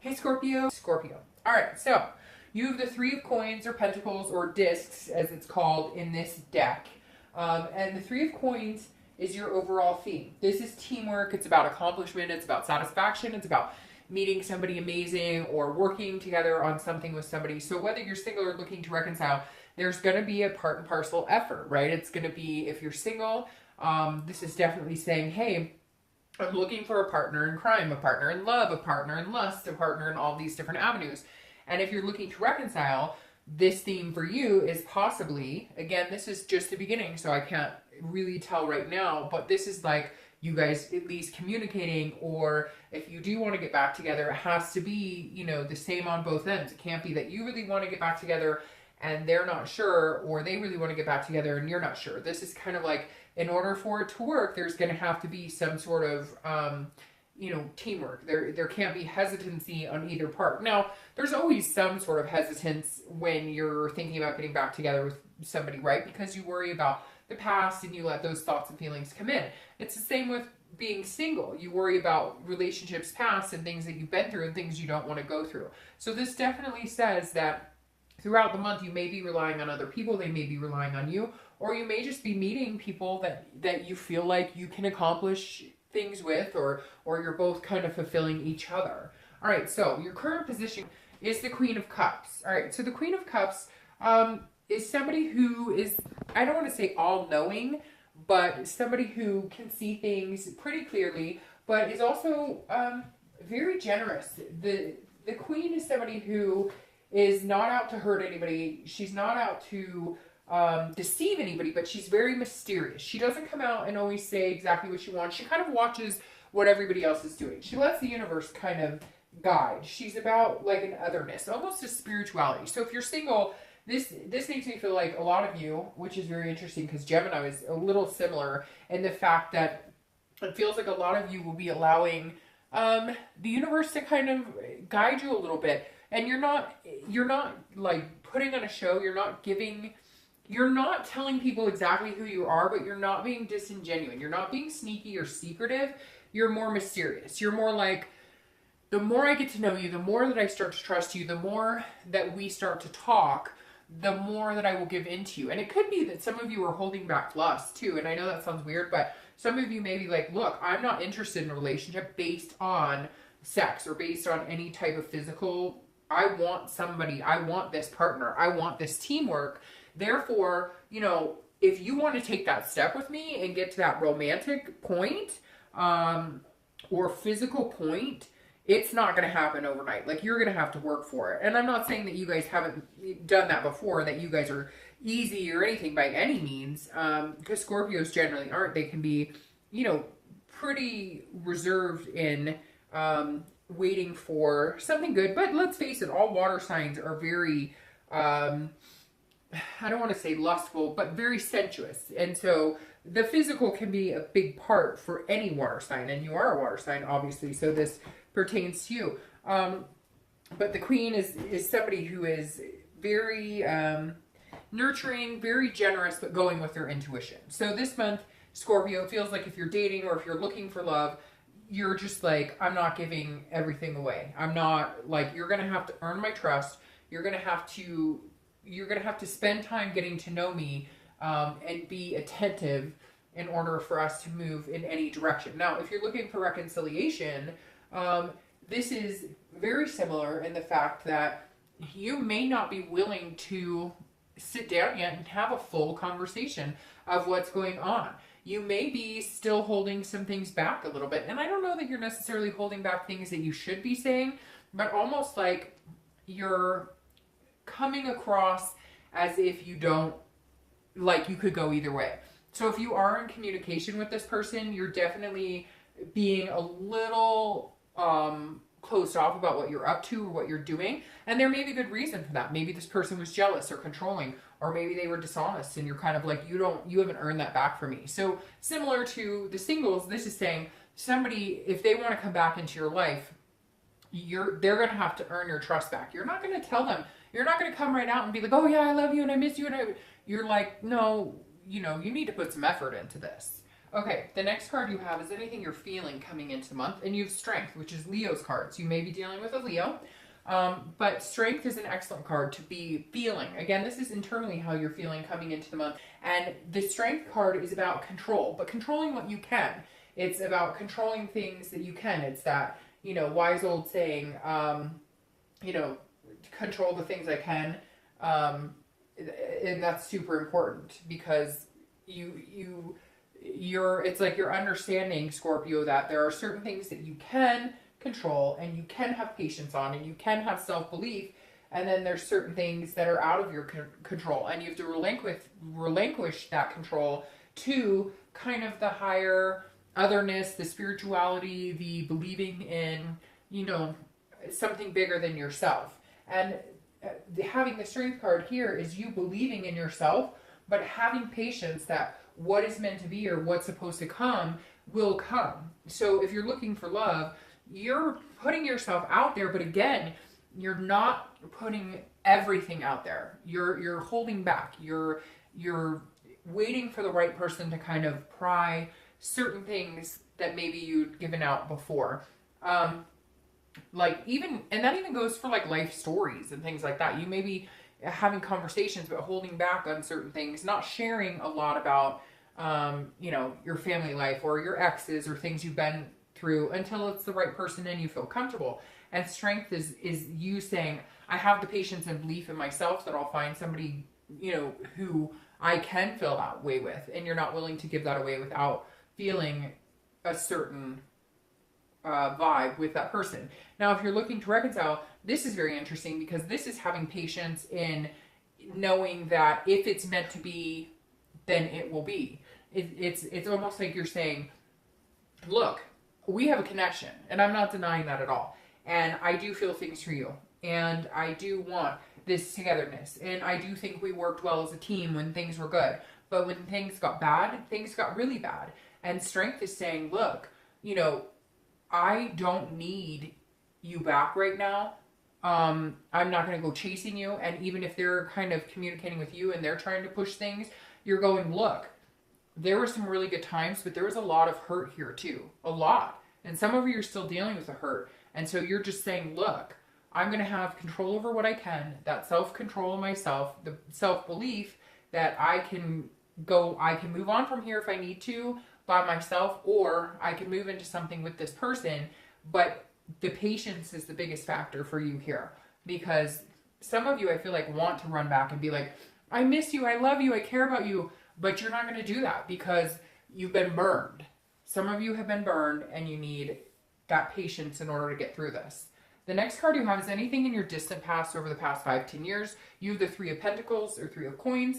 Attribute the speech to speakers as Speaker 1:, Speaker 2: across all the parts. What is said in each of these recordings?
Speaker 1: Hey Scorpio. Scorpio. All right, so you have the Three of Coins or Pentacles or Discs as it's called in this deck. And the Three of Coins is your overall theme. This is teamwork. It's about accomplishment. It's about satisfaction. It's about meeting somebody amazing or working together on something with somebody. So whether you're single or looking to reconcile, there's going to be a part and parcel effort, right? It's going to be, if you're single, this is definitely saying, hey, I'm looking for a partner in crime, a partner in love, a partner in lust, a partner in all these different avenues. And if you're looking to reconcile, this theme for you is possibly, again, this is just the beginning, so I can't really tell right now, but this is like you guys at least communicating, or if you do want to get back together, it has to be, you know, the same on both ends. It can't be that you really want to get back together and they're not sure, or they really want to get back together and you're not sure. This is kind of like, in order for it to work, there's going to have to be some sort of, you know, teamwork. There can't be hesitancy on either part. Now, there's always some sort of hesitance when you're thinking about getting back together with somebody, right? Because you worry about the past and you let those thoughts and feelings come in. It's the same with being single. You worry about relationships past and things that you've been through and things you don't want to go through. So this definitely says that throughout the month, you may be relying on other people, they may be relying on you, or you may just be meeting people that you feel like you can accomplish things with, or you're both kind of fulfilling each other. All right, so your current position is the Queen of Cups. All right, so the Queen of Cups is somebody who is, I don't want to say all-knowing, but somebody who can see things pretty clearly, but is also very generous. The Queen is somebody who is not out to hurt anybody. She's not out to deceive anybody, but she's very mysterious. She doesn't come out and always say exactly what she wants. She kind of watches what everybody else is doing. She lets the universe kind of guide. She's about like an otherness, almost a spirituality. So if you're single, this makes me feel like a lot of you, which is very interesting because Gemini is a little similar in the fact that it feels like a lot of you will be allowing the universe to kind of guide you a little bit. And you're not like putting on a show. You're not telling people exactly who you are, but you're not being disingenuous. You're not being sneaky or secretive. You're more mysterious. You're more like, the more I get to know you, the more that I start to trust you, the more that we start to talk, the more that I will give into you. And it could be that some of you are holding back lust too. And I know that sounds weird, but some of you may be like, look, I'm not interested in a relationship based on sex or based on any type of physical. I want somebody, I want this partner, I want this teamwork. Therefore, you know, if you want to take that step with me and get to that romantic point, or physical point, it's not going to happen overnight. Like, you're going to have to work for it. And I'm not saying that you guys haven't done that before, that you guys are easy or anything by any means, because Scorpios generally aren't. They can be, you know, pretty reserved in, waiting for something good. But let's face it, all water signs are very, I don't want to say lustful, but very sensuous. And so the physical can be a big part for any water sign. And you are a water sign, obviously, so this pertains to you. But the Queen is somebody who is very nurturing, very generous, but going with their intuition. So this month, Scorpio, feels like if you're dating or if you're looking for love, you're just like, I'm not giving everything away. I'm not, like, you're going to have to earn my trust. You're going to have to spend time getting to know me, and be attentive in order for us to move in any direction. Now, if you're looking for reconciliation, this is very similar in the fact that you may not be willing to sit down yet and have a full conversation of what's going on. You may be still holding some things back a little bit. And I don't know that you're necessarily holding back things that you should be saying, but almost like you're coming across as if you don't, like, you could go either way. So if you are in communication with this person, you're definitely being a little closed off about what you're up to or what you're doing. And there may be good reason for that. Maybe this person was jealous or controlling, or maybe they were dishonest and you're kind of like, you haven't earned that back from me. So similar to the singles, this is saying somebody, if they want to come back into your life, they're going to have to earn your trust back. You're not going to tell them, you're not going to come right out and be like, oh yeah, I love you and I miss you. And you're like, no, you know, you need to put some effort into this. Okay, the next card you have is anything you're feeling coming into the month, and you have Strength, which is Leo's cards. You may be dealing with a Leo, but Strength is an excellent card to be feeling. Again, this is internally how you're feeling coming into the month, and the Strength card is about control, but controlling what you can. It's about controlling things that you can. It's that, you know, wise old saying, you know, control the things I can, and that's super important because it's like you're understanding, Scorpio, that there are certain things that you can control and you can have patience on and you can have self-belief, and then there's certain things that are out of your control, and you have to relinquish that control to kind of the higher otherness, the spirituality, the believing in, you know, something bigger than yourself. And having the Strength card here is you believing in yourself, but having patience that what is meant to be or what's supposed to come will come. So if you're looking for love, you're putting yourself out there, but again, you're not putting everything out there. You're holding back. You're waiting for the right person to kind of pry certain things that maybe you'd given out before. Like even, and that even goes for like life stories and things like that. You may be having conversations, but holding back on certain things, not sharing a lot about, you know, your family life or your exes or things you've been through until it's the right person and you feel comfortable. And Strength is you saying, I have the patience and belief in myself that I'll find somebody, you know, who I can feel that way with. And you're not willing to give that away without feeling a certain vibe with that person. Now, if you're looking to reconcile, this is very interesting because this is having patience in knowing that if it's meant to be, then it will be. It's almost like you're saying, look, we have a connection, and I'm not denying that at all. And I do feel things for you, and I do want this togetherness, and I do think we worked well as a team when things were good. But when things got bad, things got really bad. And Strength is saying, look, you know, I don't need you back right now. I'm not going to go chasing you. And even if they're kind of communicating with you and they're trying to push things, you're going, look, there were some really good times, but there was a lot of hurt here too. A lot. And some of you are still dealing with the hurt. And so you're just saying, look, I'm going to have control over what I can, that self-control of myself, the self-belief that I can move on from here if I need to by myself, or I can move into something with this person. But the patience is the biggest factor for you here, because some of you, I feel like, want to run back and be like, I miss you, I love you, I care about you, but you're not going to do that because you've been burned. Some of you have been burned and you need that patience in order to get through this. The next card you have is anything in your distant past over the past 5-10 years. You have the Three of Pentacles or Three of Coins.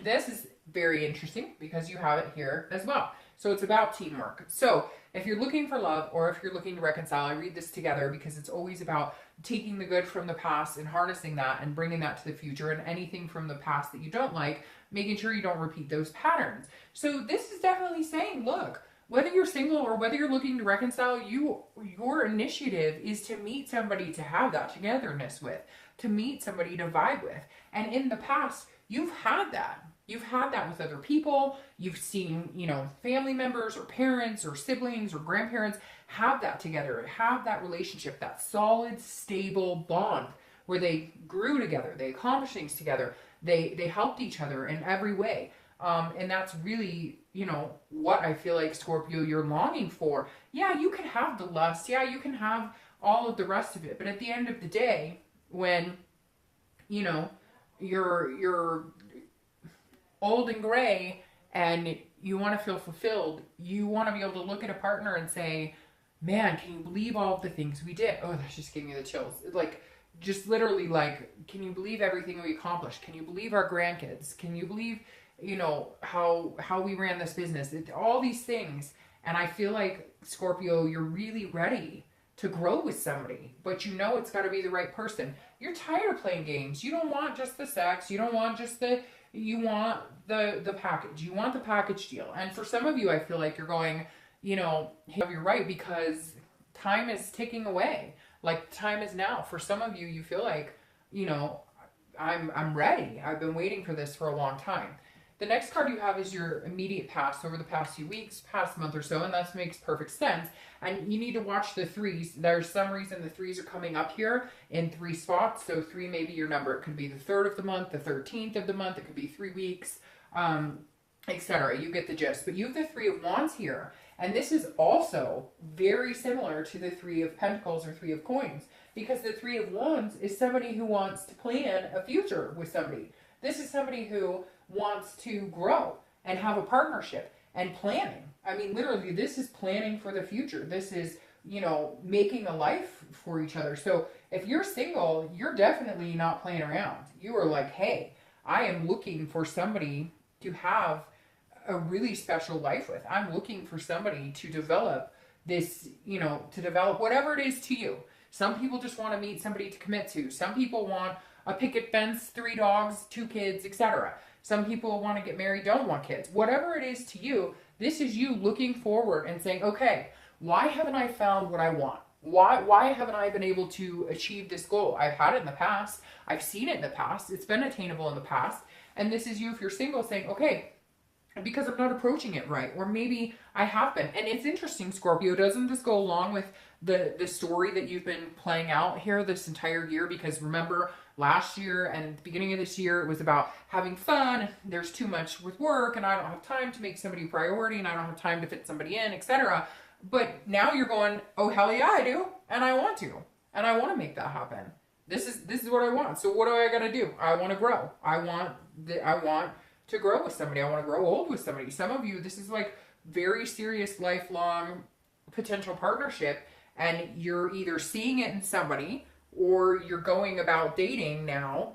Speaker 1: This is very interesting because you have it here as well. So it's about teamwork. So if you're looking for love or if you're looking to reconcile, I read this together because it's always about taking the good from the past and harnessing that and bringing that to the future, and anything from the past that you don't like, making sure you don't repeat those patterns. So this is definitely saying, look, whether you're single or whether you're looking to reconcile, your initiative is to meet somebody to have that togetherness with, to meet somebody to vibe with. And in the past, you've had that. You've had that with other people. You've seen, you know, family members or parents or siblings or grandparents have that together, have that relationship, that solid, stable bond where they grew together, they accomplished things together, they helped each other in every way. And that's really, you know, what I feel like, Scorpio, you're longing for. Yeah, you can have the lust. Yeah, you can have all of the rest of it. But at the end of the day, when, you know, you're old and gray and you want to feel fulfilled, you want to be able to look at a partner and say, man, can you believe all of the things we did? Oh, that's just giving me the chills. Like, just literally, like, can you believe everything we accomplished? Can you believe our grandkids? Can you believe, you know, how we ran this business? All these things. And I feel like, Scorpio, you're really ready to grow with somebody, but you know it's got to be the right person. You're tired of playing games. You don't want just the sex. You don't want just you want the package. You want the package deal. And for some of you, I feel like you're going, you know, you're right, because time is ticking away. Like, time is now. For some of you, you feel like, you know, I'm ready. I've been waiting for this for a long time. The next card you have is your immediate past over the past few weeks, past month or so, and that makes perfect sense. And you need to watch the threes. There's some reason the threes are coming up here in 3 spots. So 3 may be your number. It could be the 3rd of the month, the 13th of the month. It could be 3 weeks, etc. You get the gist. But you have the 3 of Wands here. And this is also very similar to the 3 of Pentacles or 3 of Coins. Because the 3 of Wands is somebody who wants to plan a future with somebody. This is somebody who wants to grow and have a partnership and planning. I mean, literally, this is planning for the future. This is, you know, making a life for each other. So if you're single, you're definitely not playing around. You are like, hey, I am looking for somebody to have a really special life with. I'm looking for somebody to develop this, you know, to develop whatever it is to you. Some people just want to meet somebody to commit to. Some people want a picket fence, 3 dogs, 2 kids, etc. Some people want to get married, don't want kids. Whatever it is to you, this is you looking forward and saying, okay, why haven't I found what I want? Why haven't I been able to achieve this goal? I've had it in the past. I've seen it in the past. It's been attainable in the past. And this is you, if you're single, saying, okay, because I'm not approaching it right, or maybe I have been. And it's interesting, Scorpio, doesn't this go along with the story that you've been playing out here this entire year? Because remember, last year and the beginning of this year, it was about having fun. There's too much with work, and I don't have time to make somebody a priority, and I don't have time to fit somebody in, etc. But now you're going, oh, hell yeah, I do, and I want to, and I want to make that happen. This is what I want. So what do I got to do? I want to grow. I want to grow with somebody. I want to grow old with somebody. Some of you, this is like very serious, lifelong potential partnership, and you're either seeing it in somebody or you're going about dating now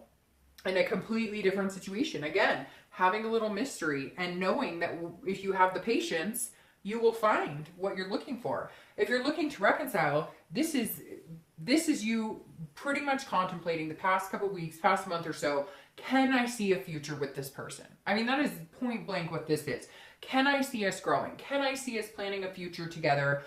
Speaker 1: in a completely different situation. Again, having a little mystery and knowing that if you have the patience, you will find what you're looking for. If you're looking to reconcile, this is you pretty much contemplating the past couple weeks, past month or so. Can I see a future with this person? I mean, that is point blank what this is. Can I see us growing? Can I see us planning a future together?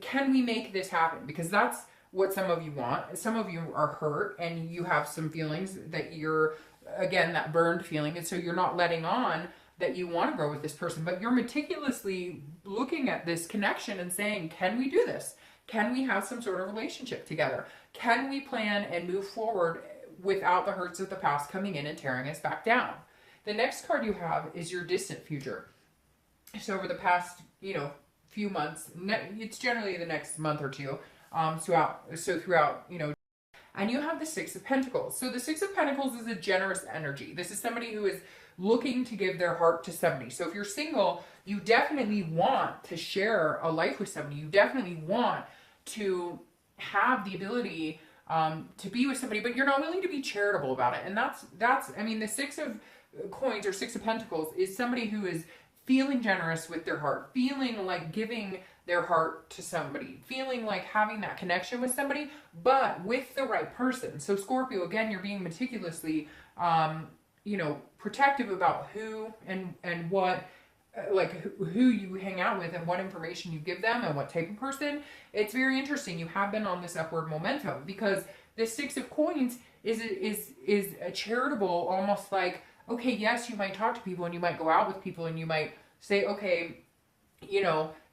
Speaker 1: Can we make this happen? Because that's what some of you want. Some of you are hurt and you have some feelings that you're, again, that burned feeling. And so you're not letting on that you want to grow with this person, but you're meticulously looking at this connection and saying, can we do this? Can we have some sort of relationship together? Can we plan and move forward without the hurts of the past coming in and tearing us back down? The next card you have is your distant future. So over the past, few months, it's generally the next month or two, throughout, and you have the 6 of Pentacles. So the 6 of Pentacles is a generous energy. This is somebody who is looking to give their heart to somebody. So if you're single, you definitely want to share a life with somebody. You definitely want to have the ability to be with somebody, but you're not willing to be charitable about it. And that's the 6 of Coins or 6 of Pentacles is somebody who is feeling generous with their heart, feeling like giving their heart to somebody, feeling like having that connection with somebody, but with the right person. So Scorpio, again, you're being meticulously, protective about who and what, who you hang out with and what information you give them and what type of person. It's very interesting. You have been on this upward momentum because the 6 of Coins is a charitable, almost like, okay, yes, you might talk to people and you might go out with people and you might say, okay,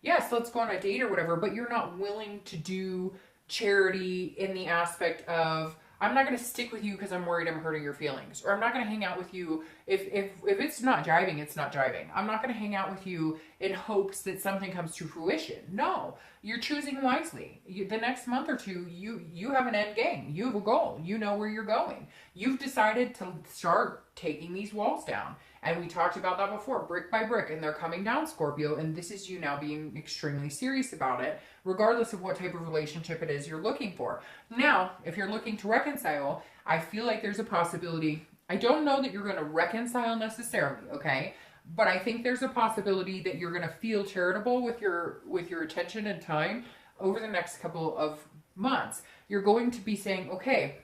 Speaker 1: yes, let's go on a date or whatever, but you're not willing to do charity in the aspect of, I'm not going to stick with you because I'm worried I'm hurting your feelings, or I'm not going to hang out with you if it's not jiving, it's not jiving. I'm not going to hang out with you in hopes that something comes to fruition. No, you're choosing wisely. The next month or two, you have an end game. You have a goal. You know where you're going. You've decided to start taking these walls down. And we talked about that before, brick by brick, and they're coming down, Scorpio, and this is you now being extremely serious about it, regardless of what type of relationship it is you're looking for. Now, if you're looking to reconcile, I feel like there's a possibility. I don't know that you're going to reconcile necessarily, okay? But I think there's a possibility that you're going to feel charitable with your attention and time over the next couple of months. You're going to be saying, okay,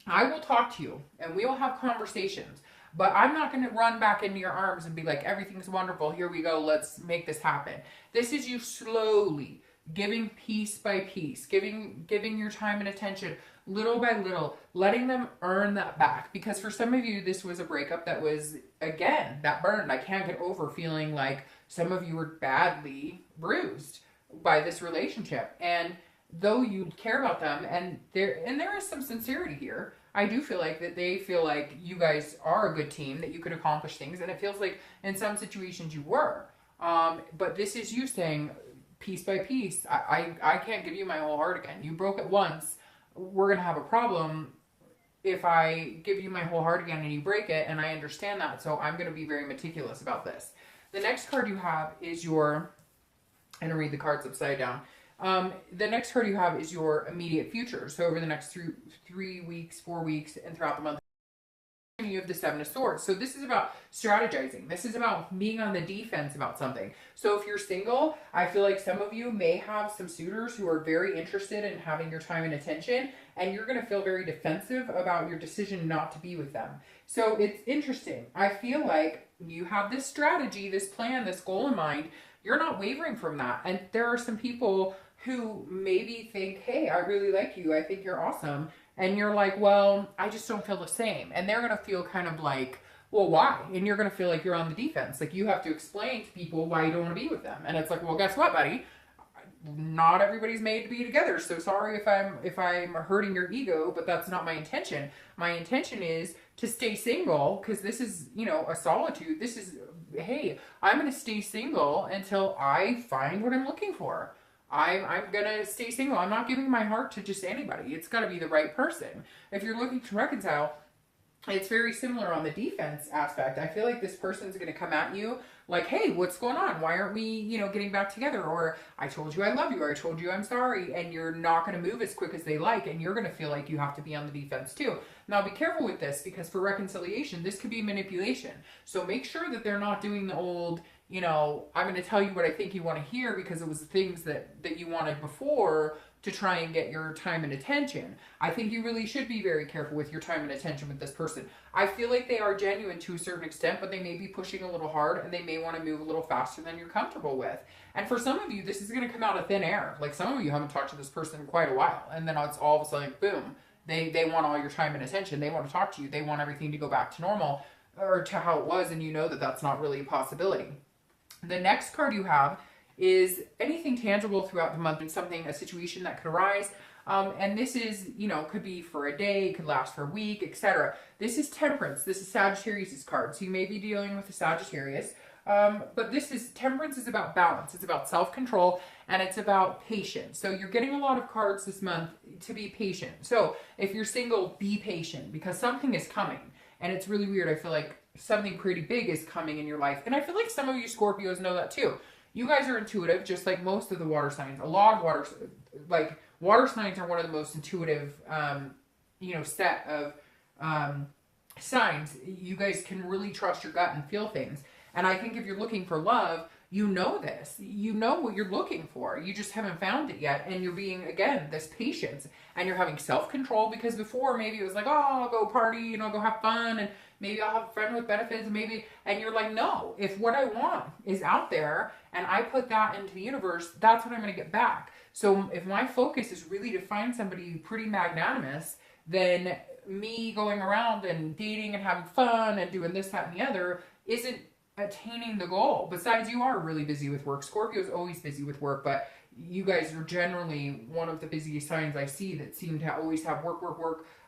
Speaker 1: I will talk to you, and we will have conversations. But I'm not going to run back into your arms and be like, everything's wonderful. Here we go. Let's make this happen. This is you slowly, giving piece by piece, giving your time and attention little by little, letting them earn that back. Because for some of you, this was a breakup that was, again, that burned. I can't get over feeling like some of you were badly bruised by this relationship. And though you care about them, and there is some sincerity here, I do feel like that they feel like you guys are a good team, that you could accomplish things, and it feels like in some situations you were. But this is you saying, piece by piece, I can't give you my whole heart again. You broke it once. We're going to have a problem if I give you my whole heart again and you break it, and I understand that, so I'm going to be very meticulous about this. The next card you have is your, I'm going to read the cards upside down. The next card you have is your immediate future. So over the next 3 weeks, 4 weeks, and throughout the month, you have the Seven of Swords. So this is about strategizing. This is about being on the defense about something. So if you're single, I feel like some of you may have some suitors who are very interested in having your time and attention, and you're going to feel very defensive about your decision not to be with them. So it's interesting. I feel like you have this strategy, this plan, this goal in mind. You're not wavering from that. And there are some people who maybe think, hey, I really like you. I think you're awesome. And you're like, well, I just don't feel the same. And they're going to feel kind of like, well, why? And you're going to feel like you're on the defense. Like you have to explain to people why you don't want to be with them. And it's like, well, guess what, buddy? Not everybody's made to be together. So sorry if I'm hurting your ego, but that's not my intention. My intention is to stay single, because this is, you know, a solitude. This is, hey, I'm going to stay single until I find what I'm looking for. I'm going to stay single. I'm not giving my heart to just anybody. It's got to be the right person. If you're looking to reconcile, it's very similar on the defense aspect. I feel like this person's going to come at you like, hey, what's going on? Why aren't we, you know, getting back together? Or I told you I love you, or I told you I'm sorry. And you're not going to move as quick as they like. And you're going to feel like you have to be on the defense too. Now be careful with this, because for reconciliation, this could be manipulation. So make sure that they're not doing the old, you know, I'm going to tell you what I think you want to hear because it was the things that you wanted before to try and get your time and attention. I think you really should be very careful with your time and attention with this person. I feel like they are genuine to a certain extent, but they may be pushing a little hard, and they may want to move a little faster than you're comfortable with. And for some of you, this is going to come out of thin air. Like some of you haven't talked to this person in quite a while, and then it's all of a sudden, boom, they want all your time and attention. They want to talk to you. They want everything to go back to normal or to how it was, and you know that that's not really a possibility. The next card you have is anything tangible throughout the month, and something, a situation that could arise. And this is, you know, could be for a day, it could last for a week, etc. This is Temperance. This is Sagittarius' card. So you may be dealing with a Sagittarius. But Temperance is about balance. It's about self-control, and it's about patience. So you're getting a lot of cards this month to be patient. So if you're single, be patient, because something is coming. And it's really weird. I feel like something pretty big is coming in your life. And I feel like some of you Scorpios know that too. You guys are intuitive, just like most of the water signs. A lot of water signs are one of the most intuitive, you know, set of signs. You guys can really trust your gut and feel things. And I think if you're looking for love, you know this. You know what you're looking for. You just haven't found it yet. And you're being, again, this patience. And you're having self-control, because before maybe it was like, oh, I'll go party, you know, go have fun, and maybe I'll have a friend with benefits, and you're like, no, if what I want is out there and I put that into the universe, that's what I'm going to get back. So if my focus is really to find somebody pretty magnanimous, then me going around and dating and having fun and doing this, that, and the other isn't attaining the goal. Besides, you are really busy with work. Scorpio's always busy with work, but you guys are generally one of the busiest signs I see that seem to always have work,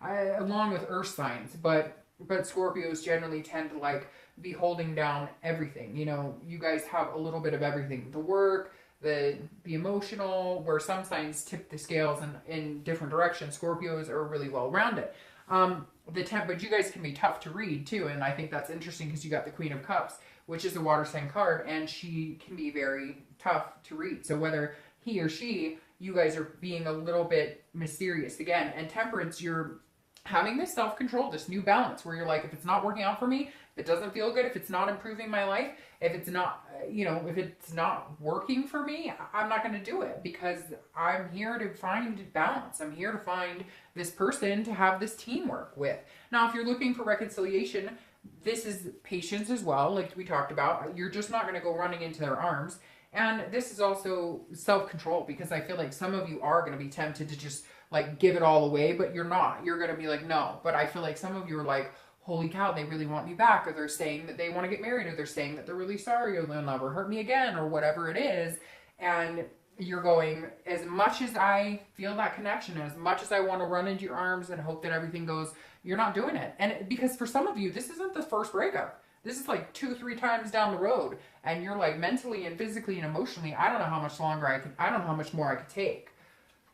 Speaker 1: along with earth signs. But Scorpios generally tend to like be holding down everything. You know, you guys have a little bit of everything. The work, the emotional, where some signs tip the scales in different directions. Scorpios are really well rounded. But you guys can be tough to read too, and I think that's interesting because you got the Queen of Cups, which is a water sign card, and she can be very tough to read. So whether he or she, you guys are being a little bit mysterious again. And Temperance, you're having this self-control, this new balance where you're like, if it's not working out for me, if it doesn't feel good, if it's not improving my life, if it's not, you know, if it's not working for me, I'm not going to do it, because I'm here to find balance. I'm here to find this person to have this teamwork with. Now, if you're looking for reconciliation, this is patience as well, like we talked about. You're just not going to go running into their arms And this is also self-control, because I feel like some of you are going to be tempted to just like give it all away, but you're not. You're going to be like, no. But I feel like some of you are like, holy cow, they really want me back, or they're saying that they want to get married, or they're saying that they're really sorry, or they'll never hurt me again, or whatever it is. And you're going, as much as I feel that connection, as much as I want to run into your arms and hope that everything goes, you're not doing it. And because for some of you, this isn't the first breakup. This is like 2-3 times down the road. And you're like mentally and physically and emotionally, I don't know how much longer I don't know how much more I could take.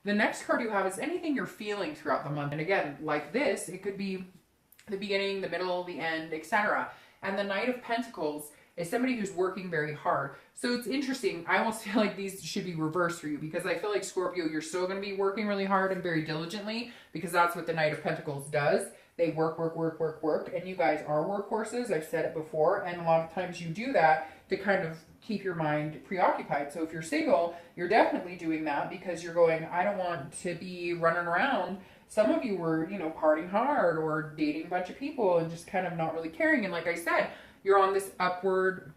Speaker 1: The next card you have is anything you're feeling throughout the month. And again, like this, it could be the beginning, the middle, the end, etc. And the Knight of Pentacles is somebody who's working very hard. So it's interesting. I almost feel like these should be reversed for you, because I feel like Scorpio, you're still going to be working really hard and very diligently, because that's what the Knight of Pentacles does. They work, and you guys are workhorses. I've said it before, and a lot of times you do that to kind of keep your mind preoccupied. So if you're single, you're definitely doing that because you're going, I don't want to be running around. Some of you were, you know, partying hard or dating a bunch of people and just kind of not really caring. And like I said, you're on this upward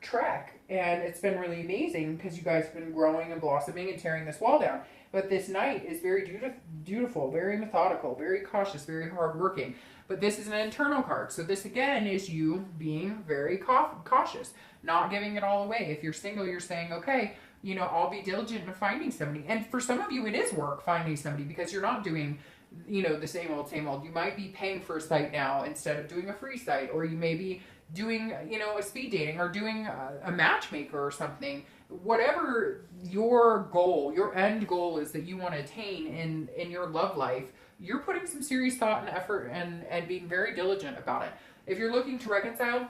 Speaker 1: track, and it's been really amazing because you guys have been growing and blossoming and tearing this wall down. But this Knight is very dutiful, very methodical, very cautious, very hardworking. But this is an internal card. So this, again, is you being very cautious, not giving it all away. If you're single, you're saying, okay, you know, I'll be diligent in finding somebody. And for some of you, it is work finding somebody, because you're not doing, you know, the same old, same old. You might be paying for a site now instead of doing a free site, or you may be doing, you know, a speed dating, or doing a matchmaker or something. Whatever your goal, your end goal is that you want to attain in your love life, you're putting some serious thought and effort and being very diligent about it. If you're looking to reconcile,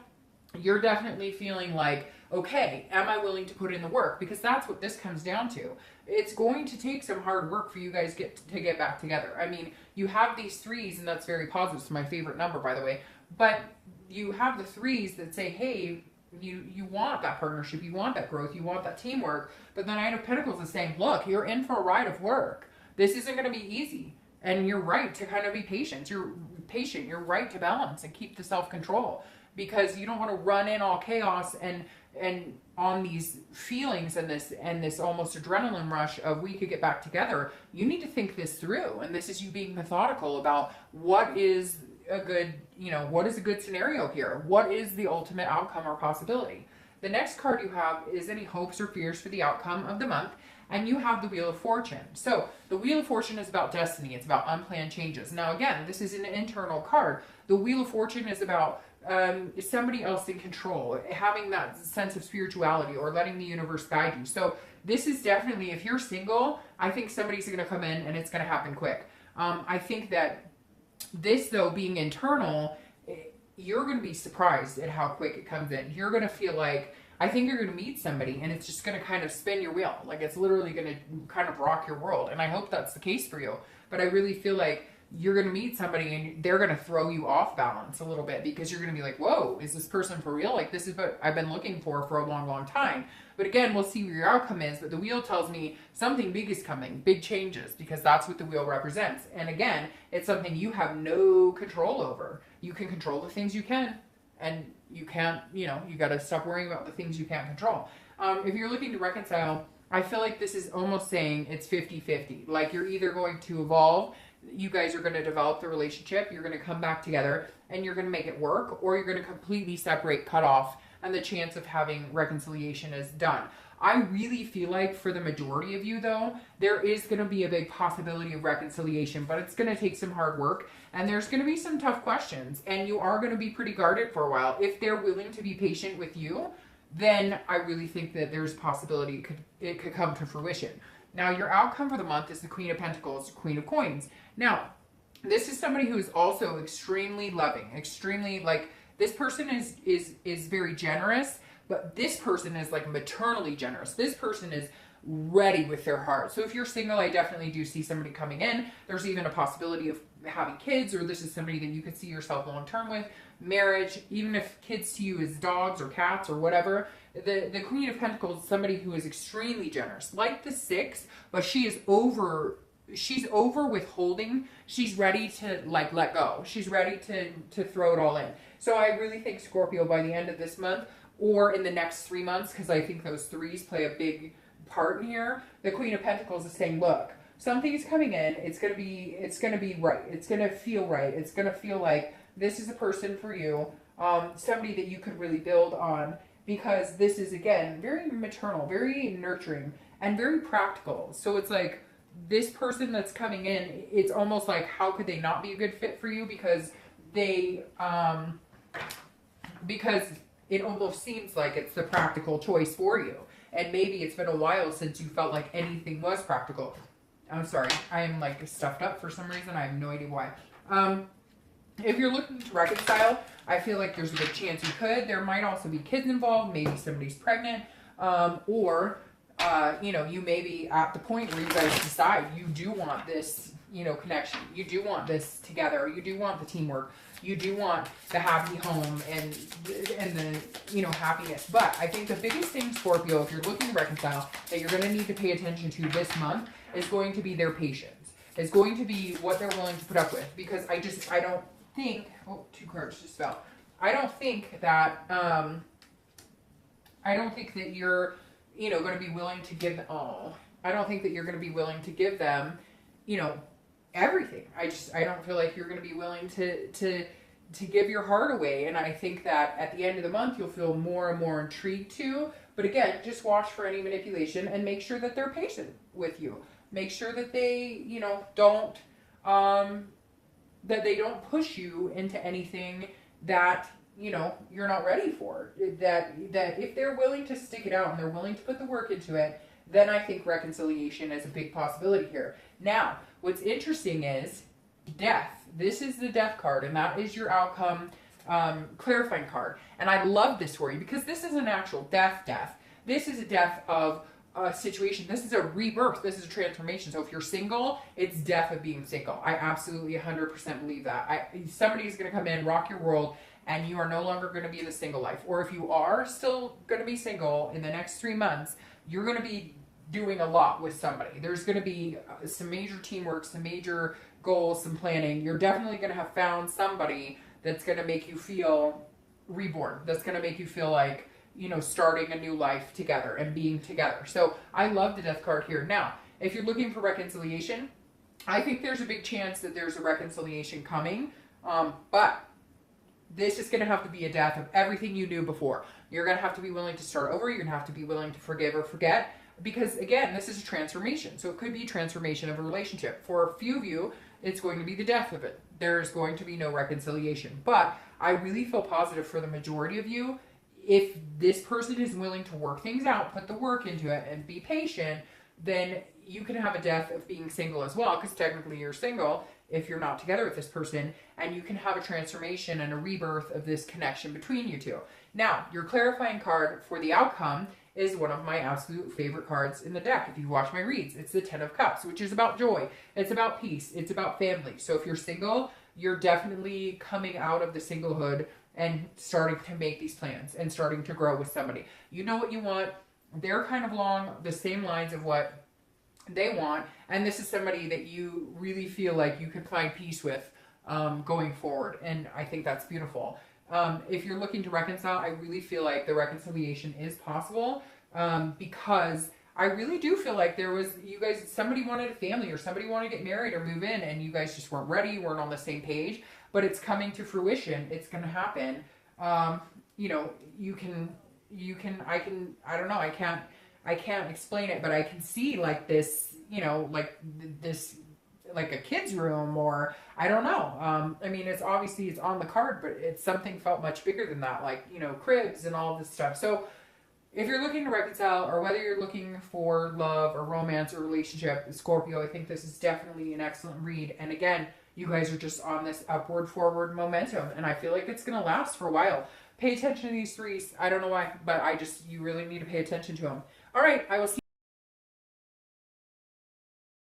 Speaker 1: you're definitely feeling like, okay, am I willing to put in the work? Because that's what this comes down to. It's going to take some hard work for you guys to get back together. I mean, you have these threes, and that's very positive. It's my favorite number, by the way. But you have the threes that say, hey, you want that partnership, you want that growth, you want that teamwork. But the Knight of Pentacles is saying, look, you're in for a ride of work. This isn't going to be easy. And you're right to kind of be patient. You're patient. You're right to balance and keep the self-control, because you don't want to run in all chaos and on these feelings and this almost adrenaline rush of we could get back together. You need to think this through. And this is you being methodical about what is a good, you know, what is a good scenario here? What is the ultimate outcome or possibility? The next card you have is any hopes or fears for the outcome of the month. And you have the Wheel of Fortune. So the Wheel of Fortune is about destiny. It's about unplanned changes. Now, again, this is an internal card. The Wheel of Fortune is about somebody else in control, having that sense of spirituality, or letting the universe guide you. So this is definitely, if you're single, I think somebody's going to come in and it's going to happen quick. I think that this, though, being internal, you're going to be surprised at how quick it comes in. You're going to feel like, I think you're going to meet somebody and it's just going to kind of spin your wheel. Like, it's literally going to kind of rock your world. And I hope that's the case for you. But I really feel like you're going to meet somebody and they're going to throw you off balance a little bit, because you're going to be like, whoa, is this person for real? Like, this is what I've been looking for a long, long time. But again, we'll see where your outcome is. But the wheel tells me something big is coming, big changes, because that's what the wheel represents. And again, it's something you have no control over. You can control the things you can. And you can't, you know, you got to stop worrying about the things you can't control. If you're looking to reconcile, I feel like this is almost saying it's 50-50. Like, you're either going to evolve, you guys are going to develop the relationship, you're going to come back together, and you're going to make it work, or you're going to completely separate, cut off, and the chance of having reconciliation is done. I really feel like for the majority of you, though, there is going to be a big possibility of reconciliation, but it's going to take some hard work, and there's going to be some tough questions, and you are going to be pretty guarded for a while. If they're willing to be patient with you, then I really think that there's a possibility it could come to fruition. Now, your outcome for the month is the Queen of Pentacles, Queen of Coins. Now, this is somebody who is also extremely loving, extremely, like, this person is very generous, but this person is like maternally generous. This person is ready with their heart. So if you're single, I definitely do see somebody coming in. There's even a possibility of having kids, or this is somebody that you could see yourself long term with. Marriage, even if kids see you as dogs or cats or whatever. The Queen of Pentacles is somebody who is extremely generous, like the Six, but she's over withholding. She's ready to like let go. She's ready to throw it all in. So I really think, Scorpio, by the end of this month, or in the next 3 months, because I think those threes play a big part in here. The Queen of Pentacles is saying, look, something's coming in. It's gonna be right. It's gonna feel right. It's gonna feel like this is a person for you, somebody that you could really build on, because this is, again, very maternal, very nurturing, and very practical. So it's like this person that's coming in, it's almost like, how could they not be a good fit for you? Because they, because it almost seems like it's the practical choice for you. And maybe it's been a while since you felt like anything was practical. I'm sorry, I am like stuffed up for some reason. I have no idea why. If you're looking to reconcile, I feel like there's a good chance you could. There might also be kids involved. Maybe somebody's pregnant, or you know, you may be at the point where you guys decide you do want this, you know, connection. You do want this together. You do want the teamwork. You do want the happy home and the, you know, happiness. But I think the biggest thing, Scorpio, if you're looking to reconcile, that you're going to need to pay attention to this month is going to be their patience. It's going to be what they're willing to put up with. Because I don't think, oh, 2 cards just fell. I don't think that you're, you know, going to be willing to give, I don't think that you're going to be willing to give them, you know, everything. I don't feel like you're going to be willing to give your heart away. And I think that at the end of the month, you'll feel more and more intrigued too. But again, just watch for any manipulation and make sure that they're patient with you. Make sure that they, you know, don't, that they don't push you into anything that, you know, you're not ready for. That if they're willing to stick it out and they're willing to put the work into it, then I think reconciliation is a big possibility here. Now, what's interesting is death. This is the death card, and that is your outcome clarifying card. And I love this for you because this is an actual death. This is a death of a situation. This is a rebirth. This is a transformation. So if you're single, it's death of being single. I absolutely 100% believe that. Somebody's going to come in, rock your world, and you are no longer going to be in the single life. Or if you are still going to be single in the next 3 months, you're going to be doing a lot with somebody. There's going to be some major teamwork, some major goals, some planning. You're definitely going to have found somebody that's going to make you feel reborn. That's going to make you feel like, you know, starting a new life together and being together. So I love the death card here. Now, if you're looking for reconciliation, I think there's a big chance that there's a reconciliation coming. But this is going to have to be a death of everything you knew before. You're going to have to be willing to start over. You're going to have to be willing to forgive or forget. Because, again, this is a transformation. So it could be a transformation of a relationship. For a few of you, it's going to be the death of it. There's going to be no reconciliation. But I really feel positive for the majority of you. If this person is willing to work things out, put the work into it, and be patient, then you can have a death of being single as well. Because technically you're single if you're not together with this person. And you can have a transformation and a rebirth of this connection between you two. Now, your clarifying card for the outcome is one of my absolute favorite cards in the deck. If you watch my reads, it's the 10 of Cups, which is about joy. It's about peace. It's about family. So if you're single, you're definitely coming out of the singlehood and starting to make these plans and starting to grow with somebody. You know what you want. They're kind of along the same lines of what they want. And this is somebody that you really feel like you can find peace with going forward. And I think that's beautiful. If you're looking to reconcile, I really feel like the reconciliation is possible because I really do feel like there was, you guys, somebody wanted a family or somebody wanted to get married or move in and you guys just weren't ready, weren't on the same page, but it's coming to fruition. It's going to happen. You know, I don't know, I can't explain it, but I can see like this, you know, like this, like a kid's room, or I don't know. I mean, it's obviously it's on the card, but it's something felt much bigger than that, like, you know, cribs and all this stuff. So if you're looking to reconcile, or whether you're looking for love or romance or relationship, Scorpio, I think this is definitely an excellent read. And again, you guys are just on this upward forward momentum, and I feel like it's going to last for a while. Pay attention to these threes. I don't know why, but you really need to pay attention to them. All right, I will see